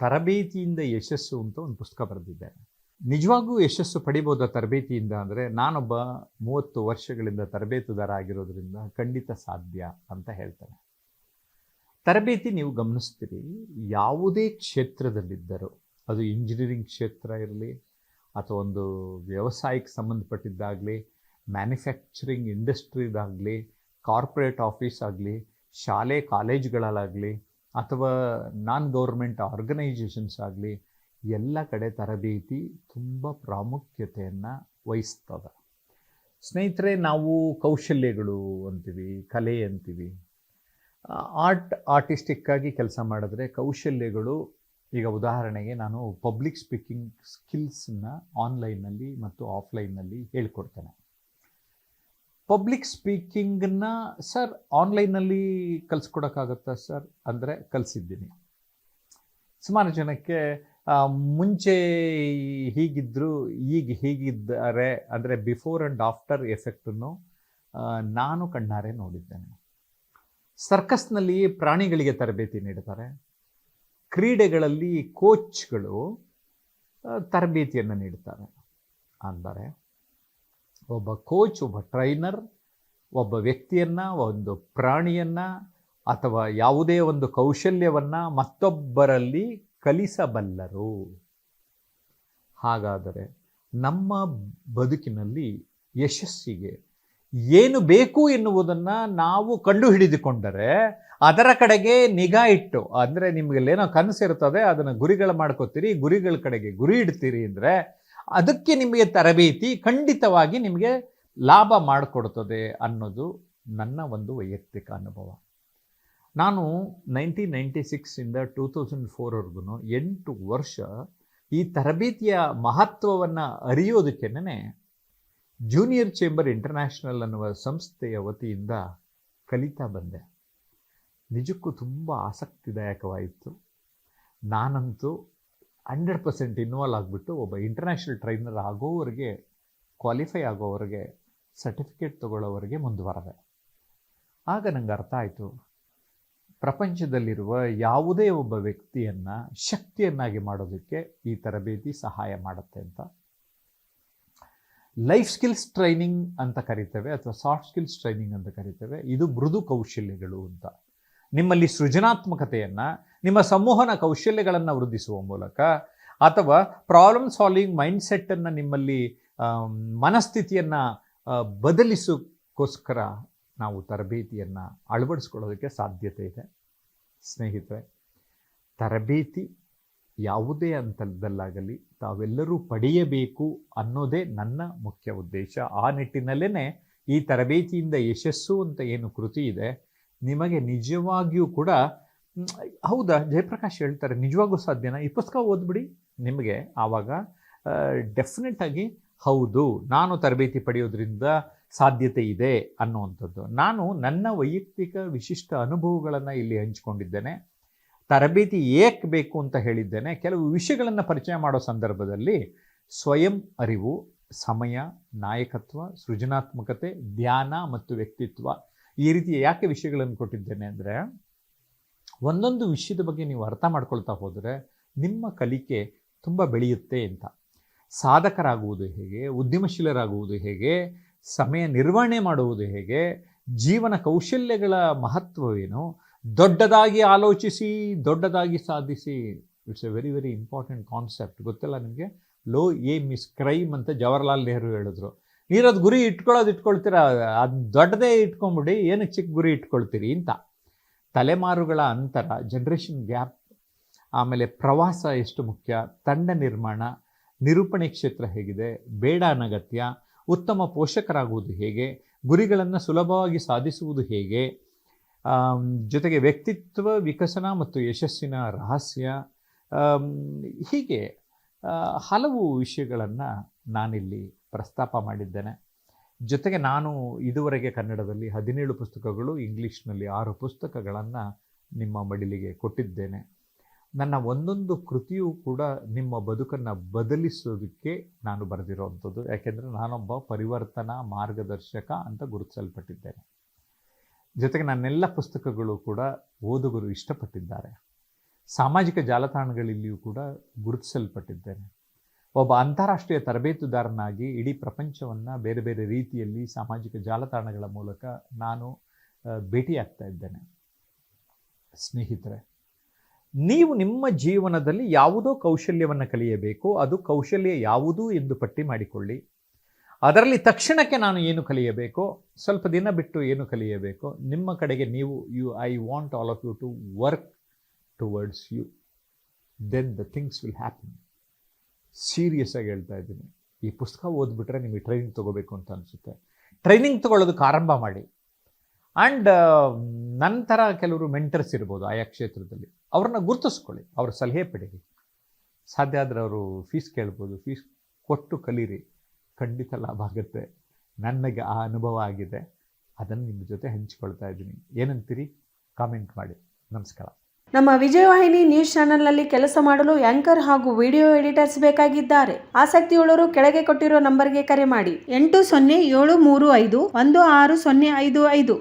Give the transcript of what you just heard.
ತರಬೇತಿಯಿಂದ ಯಶಸ್ಸು ಅಂತ ಒಂದು ಪುಸ್ತಕ ಬರೆದಿದ್ದೇನೆ. ನಿಜವಾಗೂ ಯಶಸ್ಸು ಪಡಿಬೋದಾ ತರಬೇತಿಯಿಂದ ಅಂದರೆ, ನಾನೊಬ್ಬ 30 ವರ್ಷಗಳಿಂದ ತರಬೇತುದಾರ ಆಗಿರೋದ್ರಿಂದ ಖಂಡಿತ ಸಾಧ್ಯ ಅಂತ ಹೇಳ್ತೇನೆ. ತರಬೇತಿ ನೀವು ಗಮನಿಸ್ತೀರಿ, ಯಾವುದೇ ಕ್ಷೇತ್ರದಲ್ಲಿದ್ದರೂ, ಅದು ಇಂಜಿನಿಯರಿಂಗ್ ಕ್ಷೇತ್ರ ಇರಲಿ, ಅಥವಾ ಒಂದು ವ್ಯವಸಾಯಕ್ಕೆ ಸಂಬಂಧಪಟ್ಟಿದ್ದಾಗಲಿ, ಮ್ಯಾನುಫ್ಯಾಕ್ಚರಿಂಗ್ ಇಂಡಸ್ಟ್ರಿದಾಗಲಿ, ಕಾರ್ಪೊರೇಟ್ ಆಫೀಸ್ ಆಗಲಿ, ಶಾಲೆ ಕಾಲೇಜುಗಳಲ್ಲಾಗಲಿ, ಅಥವಾ ನಾನ್ ಗೌರ್ಮೆಂಟ್ ಆರ್ಗನೈಜೇಷನ್ಸ್ ಆಗಲಿ, ಎಲ್ಲ ಕಡೆ ತರಬೇತಿ ತುಂಬ ಪ್ರಾಮುಖ್ಯತೆಯನ್ನು ವಹಿಸ್ತದೆ. ಸ್ನೇಹಿತರೆ, ನಾವು ಕೌಶಲ್ಯಗಳು ಅಂತೀವಿ, ಕಲೆ ಅಂತೀವಿ. ಆರ್ಟಿಸ್ಟಿಕ್ಕಾಗಿ ಕೆಲಸ ಮಾಡಿದ್ರೆ ಕೌಶಲ್ಯಗಳು, ಈಗ ಉದಾಹರಣೆಗೆ ನಾನು ಪಬ್ಲಿಕ್ ಸ್ಪೀಕಿಂಗ್ ಸ್ಕಿಲ್ಸನ್ನು ಆನ್ಲೈನಲ್ಲಿ ಮತ್ತು ಆಫ್ಲೈನ್ನಲ್ಲಿ ಹೇಳ್ಕೊಡ್ತೇನೆ. ಪಬ್ಲಿಕ್ ಸ್ಪೀಕಿಂಗನ್ನು ಸರ್ ಆನ್ಲೈನಲ್ಲಿ ಕಲಿಸ್ಕೊಡೋಕ್ಕಾಗತ್ತಾ ಸರ್ ಅಂದರೆ ಕಲಿಸಿದ್ದೀನಿ. ಸುಮಾರು ಜನಕ್ಕೆ ಮುಂಚೆ ಹೀಗಿದ್ದರು, ಈಗ ಹೀಗಿದ್ದಾರೆ ಅಂದರೆ ಬಿಫೋರ್ ಆ್ಯಂಡ್ ಆಫ್ಟರ್ ಎಫೆಕ್ಟನ್ನು ನಾನು ಕಣ್ಣಾರೆ ನೋಡಿದ್ದೇನೆ. ಸರ್ಕಸ್ನಲ್ಲಿ ಪ್ರಾಣಿಗಳಿಗೆ ತರಬೇತಿ ನೀಡ್ತಾರೆ. ಕ್ರೀಡೆಗಳಲ್ಲಿ ಕೋಚ್ಗಳು ತರಬೇತಿಯನ್ನು ನೀಡ್ತಾರೆ. ಅಂದರೆ ಒಬ್ಬ ಕೋಚ್, ಒಬ್ಬ ಟ್ರೈನರ್ ಒಬ್ಬ ವ್ಯಕ್ತಿಯನ್ನು, ಒಂದು ಪ್ರಾಣಿಯನ್ನು ಅಥವಾ ಯಾವುದೇ ಒಂದು ಕೌಶಲ್ಯವನ್ನು ಮತ್ತೊಬ್ಬರಲ್ಲಿ ಕಲಿಸಬಲ್ಲರು. ಹಾಗಾದರೆ ನಮ್ಮ ಬದುಕಿನಲ್ಲಿ ಯಶಸ್ಸಿಗೆ ಏನು ಬೇಕು ಎನ್ನುವುದನ್ನು ನಾವು ಕಂಡುಹಿಡಿದುಕೊಂಡರೆ, ಅದರ ಕಡೆಗೆ ನಿಗಾ ಇಟ್ಟು, ಅಂದರೆ ನಿಮಗೆಲ್ಲೇನೋ ಕನಸಿರ್ತದೆ, ಅದನ್ನು ಗುರಿಗಳು ಮಾಡ್ಕೋತೀರಿ, ಗುರಿಗಳ ಕಡೆಗೆ ಗುರಿ ಇಡ್ತೀರಿ ಅಂದರೆ ಅದಕ್ಕೆ ನಿಮಗೆ ತರಬೇತಿ ಖಂಡಿತವಾಗಿ ನಿಮಗೆ ಲಾಭ ಮಾಡಿಕೊಡ್ತದೆ ಅನ್ನೋದು ನನ್ನ ಒಂದು ವೈಯಕ್ತಿಕ ಅನುಭವ. ನಾನು 1996ಇಂದ 2004ವರೆಗೂ 8 ವರ್ಷ ಈ ತರಬೇತಿಯ ಮಹತ್ವವನ್ನು ಅರಿಯೋದಕ್ಕೇನೆ ಜೂನಿಯರ್ ಚೇಂಬರ್ ಇಂಟರ್ನ್ಯಾಷನಲ್ ಅನ್ನುವ ಸಂಸ್ಥೆಯ ವತಿಯಿಂದ ಕಲಿತಾ ಬಂದೆ. ನಿಜಕ್ಕೂ ತುಂಬ ಆಸಕ್ತಿದಾಯಕವಾಯಿತು. ನಾನಂತೂ 100% ಇನ್ವಾಲ್ವ್ ಆಗಿಬಿಟ್ಟು ಒಬ್ಬ ಇಂಟರ್ನ್ಯಾಷನಲ್ ಟ್ರೈನರ್ ಆಗೋವರೆಗೆ, ಕ್ವಾಲಿಫೈ ಆಗೋವರೆಗೆ, ಸರ್ಟಿಫಿಕೇಟ್ ತೊಗೊಳ್ಳೋವರೆಗೆ ಮುಂದುವರೆದೆ. ಆಗ ನನಗೆ ಅರ್ಥ ಆಯಿತು, ಪ್ರಪಂಚದಲ್ಲಿರುವ ಯಾವುದೇ ಒಬ್ಬ ವ್ಯಕ್ತಿಯನ್ನು ಶಕ್ತಿಯನ್ನಾಗಿ ಮಾಡೋದಕ್ಕೆ ಈ ತರಬೇತಿ ಸಹಾಯ ಮಾಡುತ್ತೆ ಅಂತ. ಲೈಫ್ ಸ್ಕಿಲ್ಸ್ ಟ್ರೈನಿಂಗ್ ಅಂತ ಕರಿತೇವೆ, ಅಥವಾ ಸಾಫ್ಟ್ ಸ್ಕಿಲ್ಸ್ ಟ್ರೈನಿಂಗ್ ಅಂತ ಕರಿತೇವೆ. ಇದು ಮೃದು ಕೌಶಲ್ಯಗಳು ಅಂತ. ನಿಮ್ಮಲ್ಲಿ ಸೃಜನಾತ್ಮಕತೆಯನ್ನು, ನಿಮ್ಮ ಸಂವಹನ ಕೌಶಲ್ಯಗಳನ್ನು ವೃದ್ಧಿಸುವ ಮೂಲಕ, ಅಥವಾ ಪ್ರಾಬ್ಲಮ್ ಸಾಲ್ವಿಂಗ್ ಮೈಂಡ್ಸೆಟ್ಟನ್ನು, ನಿಮ್ಮಲ್ಲಿ ಮನಸ್ಥಿತಿಯನ್ನು ಬದಲಿಸೋಕ್ಕೋಸ್ಕರ ನಾವು ತರಬೇತಿಯನ್ನು ಅಳವಡಿಸ್ಕೊಳ್ಳೋದಕ್ಕೆ ಸಾಧ್ಯತೆ ಇದೆ. ಸ್ನೇಹಿತರೆ, ತರಬೇತಿ ಯಾವುದೇ ಹಂತದಲ್ಲಾಗಲಿ ತಾವೆಲ್ಲರೂ ಪಡೆಯಬೇಕು ಅನ್ನೋದೇ ನನ್ನ ಮುಖ್ಯ ಉದ್ದೇಶ. ಆ ನಿಟ್ಟಿನಲ್ಲೇ ಈ ತರಬೇತಿಯಿಂದ ಯಶಸ್ಸು ಅಂತ ಏನು ಕೃತಿ ಇದೆ, ನಿಮಗೆ ನಿಜವಾಗಿಯೂ ಕೂಡ ಹೌದಾ ಜಯಪ್ರಕಾಶ್ ಹೇಳ್ತಾರೆ, ನಿಜವಾಗೂ ಸಾಧ್ಯನಾ, ಈ ಪುಸ್ತಕ ಓದ್ಬಿಡಿ, ನಿಮಗೆ ಆವಾಗ ಡೆಫಿನೆಟಾಗಿ ಹೌದು, ನಾನು ತರಬೇತಿ ಪಡೆಯೋದ್ರಿಂದ ಸಾಧ್ಯತೆ ಇದೆ ಅನ್ನುವಂಥದ್ದು. ನಾನು ನನ್ನ ವೈಯಕ್ತಿಕ ವಿಶಿಷ್ಟ ಅನುಭವಗಳನ್ನು ಇಲ್ಲಿ ಹಂಚಿಕೊಂಡಿದ್ದೇನೆ. ತರಬೇತಿ ಏಕೆ ಬೇಕು ಅಂತ ಹೇಳಿದ್ದೇನೆ. ಕೆಲವು ವಿಷಯಗಳನ್ನು ಪರಿಚಯ ಮಾಡೋ ಸಂದರ್ಭದಲ್ಲಿ ಸ್ವಯಂ ಅರಿವು, ಸಮಯ, ನಾಯಕತ್ವ, ಸೃಜನಾತ್ಮಕತೆ, ಧ್ಯಾನ ಮತ್ತು ವ್ಯಕ್ತಿತ್ವ, ಈ ರೀತಿಯ ಯಾಕೆ ವಿಷಯಗಳನ್ನು ಕೊಟ್ಟಿದ್ದೇನೆ ಅಂದರೆ, ಒಂದೊಂದು ವಿಷಯದ ಬಗ್ಗೆ ನೀವು ಅರ್ಥ ಮಾಡ್ಕೊಳ್ತಾ ಹೋದರೆ ನಿಮ್ಮ ಕಲಿಕೆ ತುಂಬ ಬೆಳೆಯುತ್ತೆ ಅಂತ. ಸಾಧಕರಾಗುವುದು ಹೇಗೆ, ಉದ್ಯಮಶೀಲರಾಗುವುದು ಹೇಗೆ, ಸಮಯ ನಿರ್ವಹಣೆ ಮಾಡುವುದು ಹೇಗೆ, ಜೀವನ ಕೌಶಲ್ಯಗಳ ಮಹತ್ವವೇನು, ದೊಡ್ಡದಾಗಿ ಆಲೋಚಿಸಿ ದೊಡ್ಡದಾಗಿ ಸಾಧಿಸಿ. It's A very very important concept. ಗೊತ್ತಿಲ್ಲ ನಿಮಗೆ? ಲೋ ಏಮ್ ಇಸ್ ಕ್ರೈಮ್ ಅಂತ ಜವಾಹರ್ಲಾಲ್ ನೆಹರು ಹೇಳಿದ್ರು. ನೀರದು ಗುರಿ ಇಟ್ಕೊಳ್ತೀರಾ, ಅದು ದೊಡ್ಡದೇ ಇಟ್ಕೊಂಬಿಡಿ, ಏನಕ್ಕೆ ಚಿಕ್ಕ ಗುರಿ ಇಟ್ಕೊಳ್ತೀರಿ ಅಂತ. ತಲೆಮಾರುಗಳ ಅಂತರ, ಜನ್ರೇಷನ್ ಗ್ಯಾಪ್, ಆಮೇಲೆ ಪ್ರವಾಸ ಎಷ್ಟು ಮುಖ್ಯ, ತಂಡ ನಿರ್ಮಾಣ, ನಿರೂಪಣೆ ಕ್ಷೇತ್ರ ಹೇಗಿದೆ, ಬೇಡ ಅನಗತ್ಯ, ಉತ್ತಮ ಪೋಷಕರಾಗುವುದು ಹೇಗೆ, ಗುರಿಗಳನ್ನು ಸುಲಭವಾಗಿ ಸಾಧಿಸುವುದು ಹೇಗೆ, ಜೊತೆಗೆ ವ್ಯಕ್ತಿತ್ವ ವಿಕಸನ ಮತ್ತು ಯಶಸ್ಸಿನ ರಹಸ್ಯ, ಹೀಗೆ ಹಲವು ವಿಷಯಗಳನ್ನು ನಾನಿಲ್ಲಿ ಪ್ರಸ್ತಾಪ ಮಾಡಿದ್ದೇನೆ. ಜೊತೆಗೆ ನಾನು ಇದುವರೆಗೆ ಕನ್ನಡದಲ್ಲಿ 17 ಪುಸ್ತಕಗಳು, ಇಂಗ್ಲೀಷ್ನಲ್ಲಿ 6 ಪುಸ್ತಕಗಳನ್ನು ನಿಮ್ಮ ಮಡಿಲಿಗೆ ಕೊಟ್ಟಿದ್ದೇನೆ. ನನ್ನ ಒಂದೊಂದು ಕೃತಿಯೂ ಕೂಡ ನಿಮ್ಮ ಬದುಕನ್ನು ಬದಲಿಸೋದಕ್ಕೆ ನಾನು ಬರೆದಿರೋವಂಥದ್ದು. ಯಾಕೆಂದರೆ ನಾನೊಬ್ಬ ಪರಿವರ್ತನಾ ಮಾರ್ಗದರ್ಶಕ ಅಂತ ಗುರುತಿಸಲ್ಪಟ್ಟಿದ್ದೇನೆ. ಜೊತೆಗೆ ನನ್ನೆಲ್ಲ ಪುಸ್ತಕಗಳು ಕೂಡ ಓದುಗರು ಇಷ್ಟಪಟ್ಟಿದ್ದಾರೆ. ಸಾಮಾಜಿಕ ಜಾಲತಾಣಗಳಲ್ಲಿಯೂ ಕೂಡ ಗುರುತಿಸಲ್ಪಟ್ಟಿದ್ದೇನೆ. ಒಬ್ಬ ಅಂತಾರಾಷ್ಟ್ರೀಯ ತರಬೇತುದಾರನಾಗಿ ಇಡೀ ಪ್ರಪಂಚವನ್ನು ಬೇರೆ ಬೇರೆ ರೀತಿಯಲ್ಲಿ ಸಾಮಾಜಿಕ ಜಾಲತಾಣಗಳ ಮೂಲಕ ನಾನು ಭೇಟಿಯಾಗ್ತಾ ಇದ್ದೇನೆ. ಸ್ನೇಹಿತರೆ, ನೀವು ನಿಮ್ಮ ಜೀವನದಲ್ಲಿ ಯಾವುದೋ ಕೌಶಲ್ಯವನ್ನು ಕಲಿಯಬೇಕು. ಅದು ಕೌಶಲ್ಯ ಯಾವುದು ಎಂದು ಪಟ್ಟಿ ಮಾಡಿಕೊಳ್ಳಿ. ಅದರಲ್ಲಿ ತಕ್ಷಣಕ್ಕೆ ನಾನು ಏನು ಕಲಿಯಬೇಕೋ, ಸ್ವಲ್ಪ ದಿನ ಬಿಟ್ಟು ಏನು ಕಲಿಯಬೇಕೋ, ನಿಮ್ಮ ಕಡೆಗೆ ನೀವು I want all of you to work towards you, then the things will happen. Serious ಆಗಿ ಹೇಳ್ತಾ ಇದ್ದೀನಿ. ಈ ಪುಸ್ತಕ ಓದ್ಬಿಟ್ರೆ ನಿಮಗೆ ಟ್ರೈನಿಂಗ್ ತೊಗೋಬೇಕು ಅಂತ ಅನಿಸುತ್ತೆ. ಟ್ರೈನಿಂಗ್ ತೊಗೊಳ್ಳೋದಕ್ಕೆ ಆರಂಭ ಮಾಡಿ. ಆ್ಯಂಡ್ ನಂತರ ಕೆಲವರು ಮೆಂಟರ್ಸ್ ಇರ್ಬೋದು ಆಯಾ ಕ್ಷೇತ್ರದಲ್ಲಿ, ಅವ್ರನ್ನ ಗುರುತಿಸ್ಕೊಳ್ಳಿ, ಅವ್ರ ಸಲಹೆ ಪಡೀರಿ. ಸಾಧ್ಯ ಆದರೆ ಅವರು ಫೀಸ್ ಕೇಳ್ಬೋದು, ಫೀಸ್ ಕೊಟ್ಟು ಕಲೀರಿ, ಖಂಡಿತ ಲಾಭ ಆಗುತ್ತೆ. ನನಗೆ ಆ ಅನುಭವ ಆಗಿದೆ, ಅದನ್ನು ನಿಮ್ಮ ಜೊತೆ ಹಂಚಿಕೊಳ್ತಾ ಇದ್ದೀನಿ. ಏನಂತೀರಿ? ಕಾಮೆಂಟ್ ಮಾಡಿ. ನಮಸ್ಕಾರ. ನಮ್ಮ ವಿಜಯವಾಹಿನಿ ನ್ಯೂಸ್ ಚಾನೆಲ್ನಲ್ಲಿ ಕೆಲಸ ಮಾಡಲು ಆಂಕರ್ ಹಾಗೂ ವಿಡಿಯೋ ಎಡಿಟರ್ಸ್ ಬೇಕಾಗಿದ್ದಾರೆ. ಆಸಕ್ತಿಯುಳ್ಳವರು ಕೆಳಗೆ ಕೊಟ್ಟಿರೋ ನಂಬರ್ಗೆ ಕರೆ ಮಾಡಿ. 8073516055.